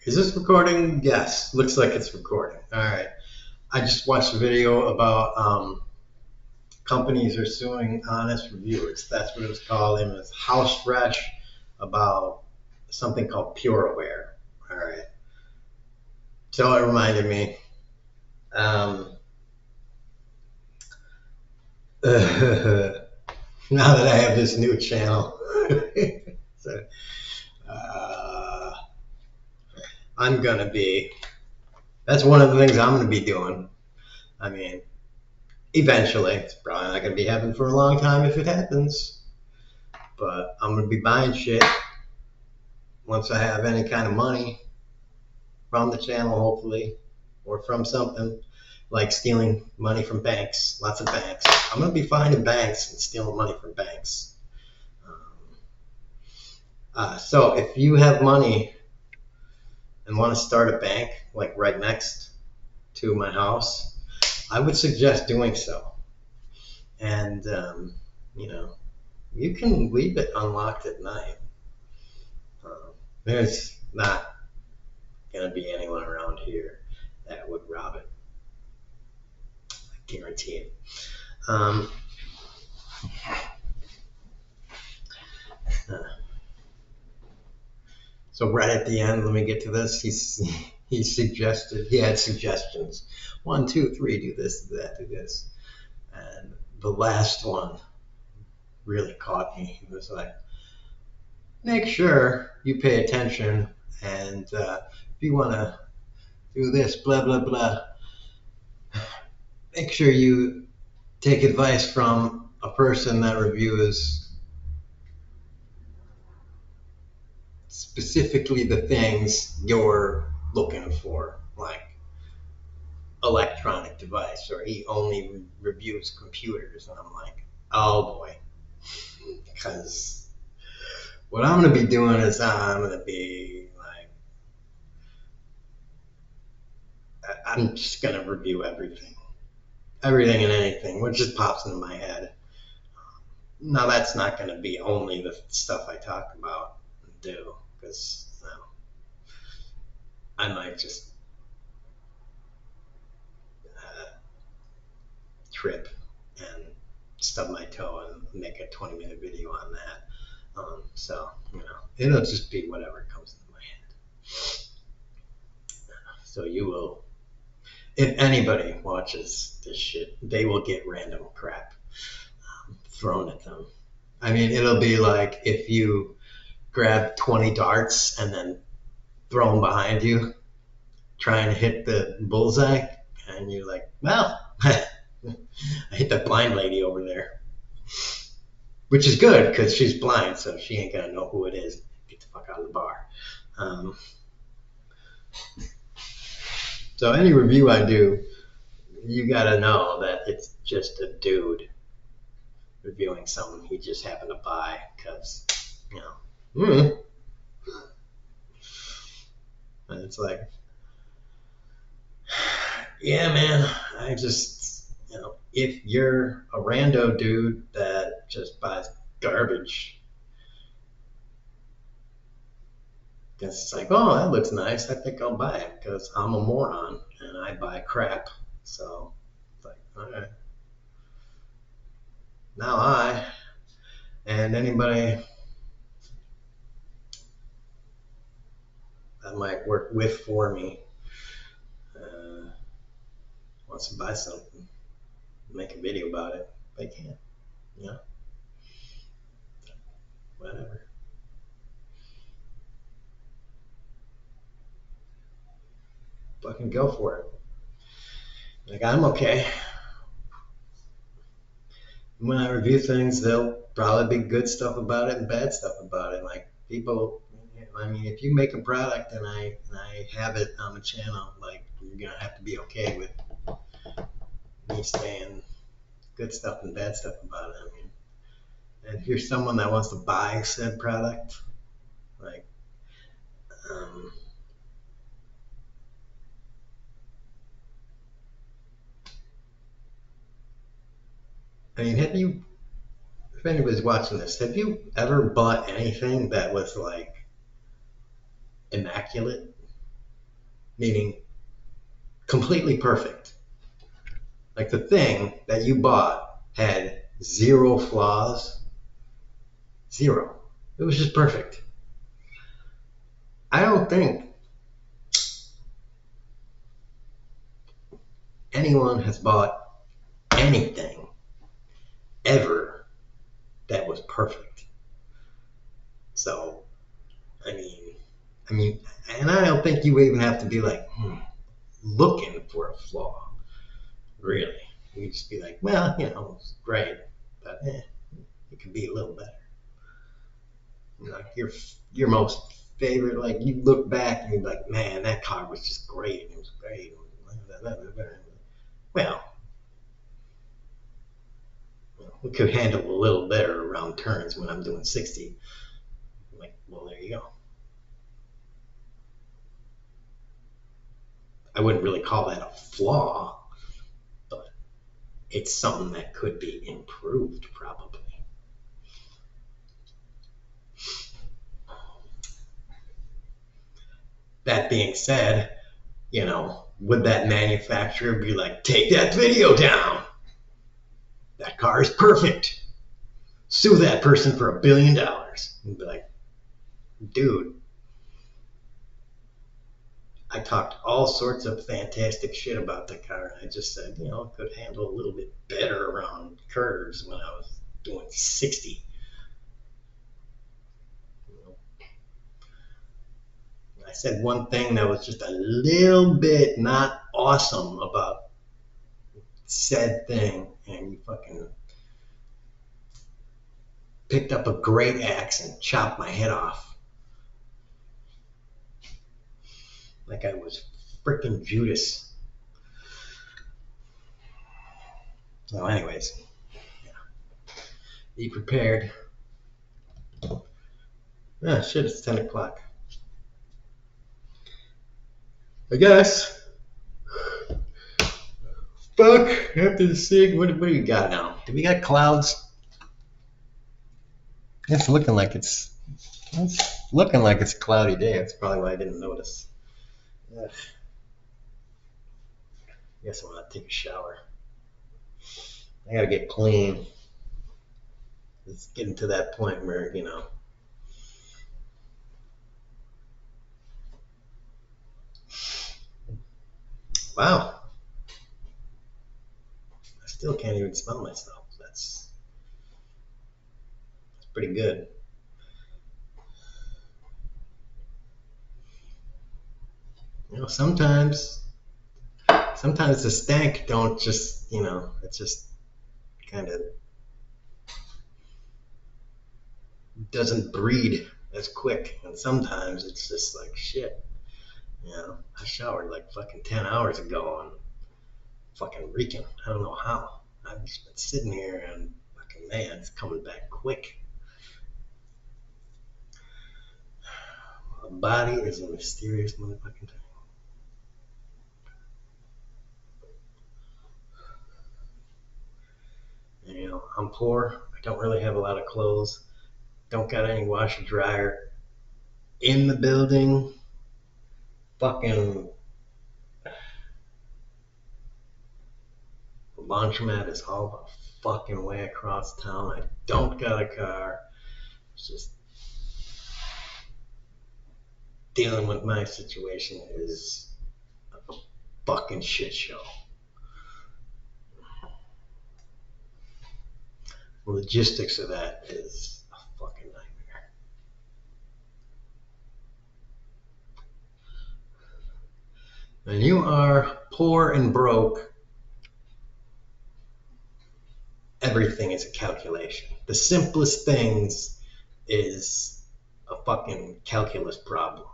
Is this recording? Yes. Looks like it's recording. All right. I just watched a video about companies are suing honest reviewers. That's what it was called. It was House Fresh about something called PureWare. All right. So it reminded me. Um, now that I have this new channel, so, uh, I'm gonna be. That's one of the things I'm gonna be doing. I mean, eventually, it's probably not gonna be happening for a long time if it happens. But I'm gonna be buying shit once I have any kind of money from the channel, hopefully, or from something like stealing money from banks, lots of banks. I'm gonna be finding banks and stealing money from banks. So if you have money and want to start a bank like right next to my house, I would suggest doing so. And you know, you can leave it unlocked at night. There's not going to be anyone around here that would rob it. I guarantee it. Uh, so right at the end, let me get to this. He suggested, he had suggestions. 1, 2, 3, do this, do that, do this. And the last one really caught me. It was like, make sure you pay attention, and if you want to do this, blah, blah, blah, make sure you take advice from a person that reviews specifically the things you're looking for, like electronic device, or he only reviews computers. And I'm like, oh boy. Because what I'm going to be doing is I'm going to be like, I'm just going to review everything and anything, which just pops into my head. Now, that's not going to be only the stuff I talk about and do, because I might just trip and stub my toe and make a 20-minute video on that. So, it'll just be whatever comes into my head. So you will, if anybody watches this shit, they will get random crap thrown at them. I mean, it'll be like if you grab 20 darts and then throw them behind you, trying to hit the bullseye, and you're like, well, I hit that blind lady over there. Which is good, because she's blind, so she ain't going to know who it is. Get the fuck out of the bar. So any review I do, you got to know that it's just a dude reviewing something he just happened to buy, because, and it's like, yeah, man, I just, if you're a rando dude that just buys garbage, it's like, oh, that looks nice. I think I'll buy it because I'm a moron and I buy crap. So it's like, all right. Now I and anybody that might work with for me wants to buy something, make a video about it, they can. Whatever. Fucking go for it. Like, I'm okay. When I review things, there'll probably be good stuff about it and bad stuff about it. Like, people, I mean, if you make a product and I have it on the channel, like, you're gonna have to be okay with me saying good stuff and bad stuff about it. I mean, and if you're someone that wants to buy said product, like, I mean, if anybody's watching this, have you ever bought anything that was like immaculate? meaning completely perfect. Like the thing that you bought had zero flaws, zero. It was just perfect. I don't think anyone has bought anything ever that was perfect. So, I mean, and I don't think you even have to be like looking for a flaw, really. You just be like, well, it's great, but it could be a little better. Like your most favorite, like you look back and you're like, man, that car was just great. It was great. Well, we could handle a little better around turns when I'm doing 60. I'm like, well, there you go. I wouldn't really call that a flaw, but it's something that could be improved probably. That being said, would that manufacturer be like, take that video down? That car is perfect. Sue that person for $1 billion. And be like, dude, I talked all sorts of fantastic shit about the car. And I just said, it could handle a little bit better around curves when I was doing 60. I said one thing that was just a little bit not awesome about said thing, and you fucking picked up a great axe and chopped my head off. Like I was freaking Judas. So anyways, be prepared. Ah, shit, it's 10 o'clock. I guess. Fuck, after the sig, what do you got now? Do we got clouds? It's looking like it's a cloudy day. That's probably why I didn't notice. Ugh. I guess I'm gonna take a shower. I gotta get clean. It's getting to that point where, wow, I still can't even smell myself. That's pretty good. Sometimes the stank don't just, it just kind of doesn't breed as quick. And sometimes it's just like shit. I showered like fucking 10 hours ago and fucking reeking. I don't know how. I've just been sitting here and fucking man, it's coming back quick. A body is a mysterious motherfucking thing. And, I'm poor. I don't really have a lot of clothes. Don't got any washer dryer in the building. Fucking laundromat is all the fucking way across town. I don't got a car. It's just dealing with my situation is a fucking shit show. The logistics of that is a fucking nightmare. When you are poor and broke, everything is a calculation. The simplest things is a fucking calculus problem.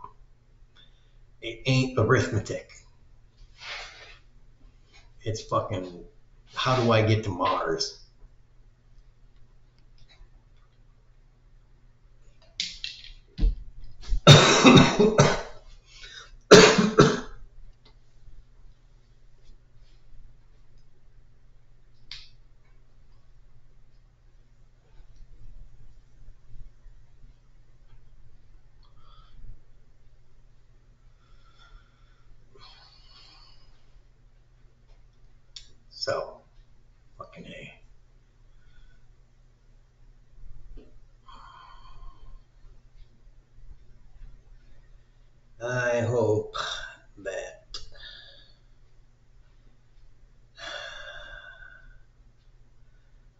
It ain't arithmetic. It's fucking, how do I get to Mars? hope that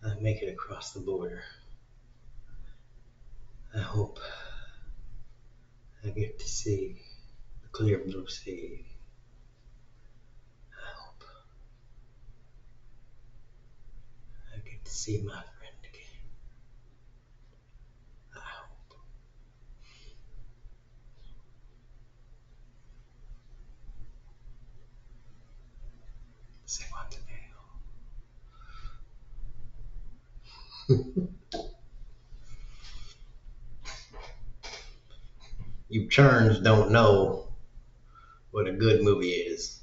I make it across the border. I hope I get to see the clear blue sea. I hope I get to see my friend again. I hope. Say what today. You churns don't know what a good movie is.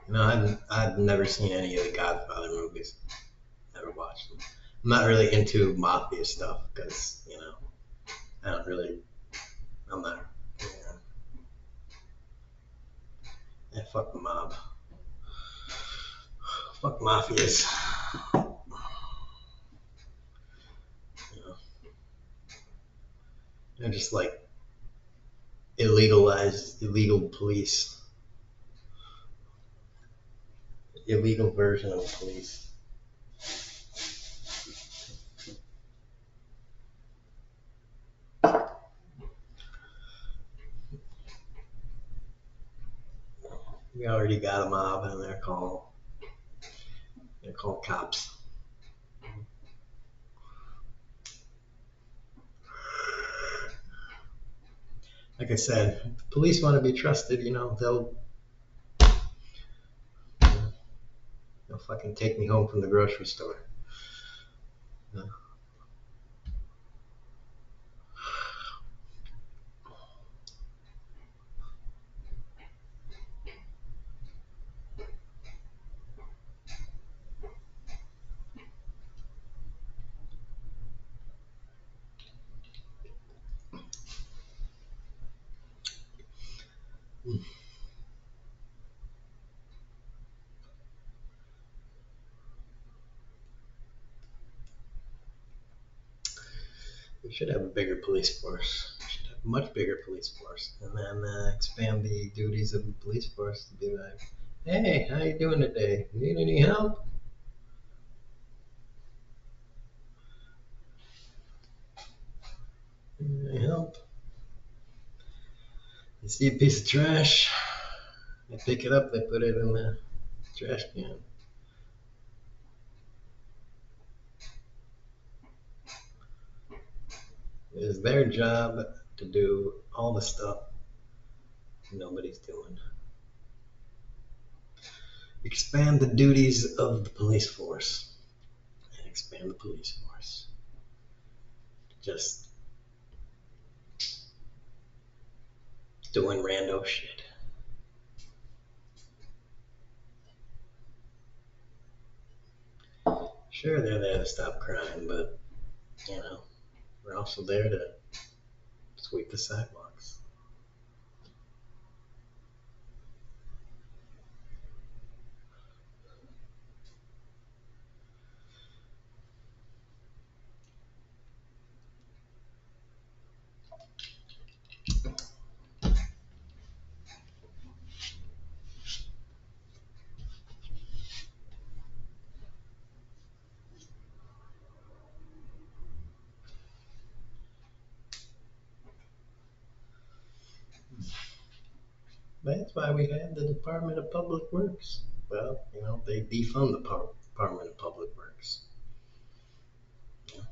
You know, I've never seen any of the Godfather movies. Never watched them. I'm not really into mafia stuff because, you know, I don't really, I'm not, you know, yeah, fuck the mob. Fuck mafias. You know, they're just like illegal police. Illegal version of police. We already got a mob and they're called cops. Like I said, if the police want to be trusted, you know, they'll fucking take me home from the grocery store. You know? We should have a bigger police force. We should have a much bigger police force, and then expand the duties of the police force to be like, "Hey, how you doing today? Need any help? Need any help? You see a piece of trash? They pick it up. They put it in the trash can. It is their job to do all the stuff nobody's doing. Expand the duties of the police force and expand the police force. Just doing rando shit. Sure, they're there to stop crime, but you know, we're also there to sweep the sidewalks. That's why we have the Department of Public Works. Well, you know, they defund the Department of Public Works. You know,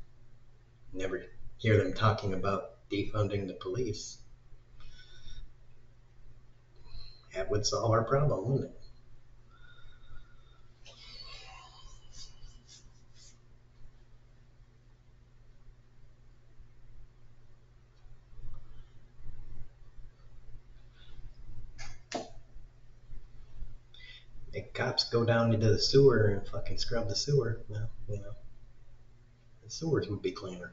never hear them talking about defunding the police. That would solve our problem, wouldn't it? Make cops go down into the sewer and fucking scrub the sewer. Well, you know, the sewers would be cleaner.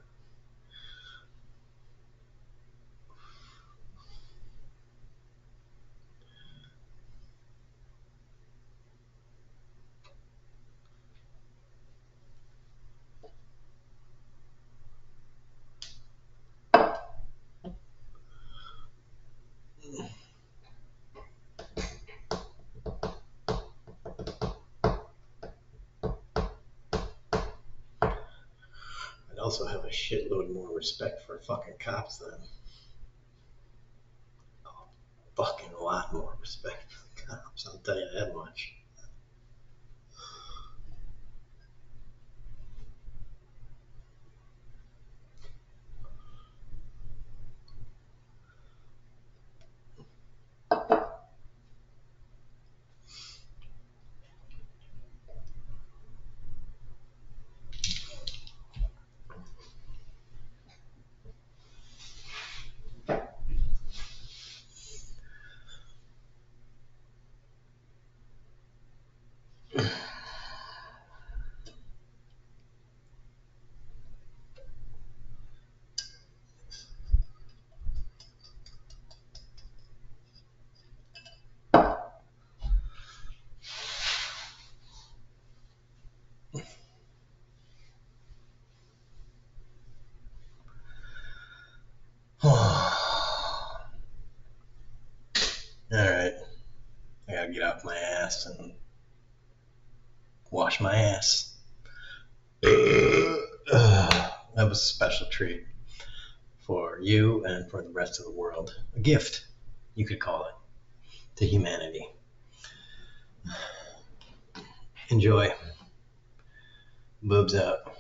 also have a shitload more respect for fucking cops than a fucking lot more respect for cops. I'll tell you that much. Alright, I gotta get off my ass and wash my ass. That was a special treat for you and for the rest of the world. A gift, you could call it, to humanity. Enjoy. Boobs out.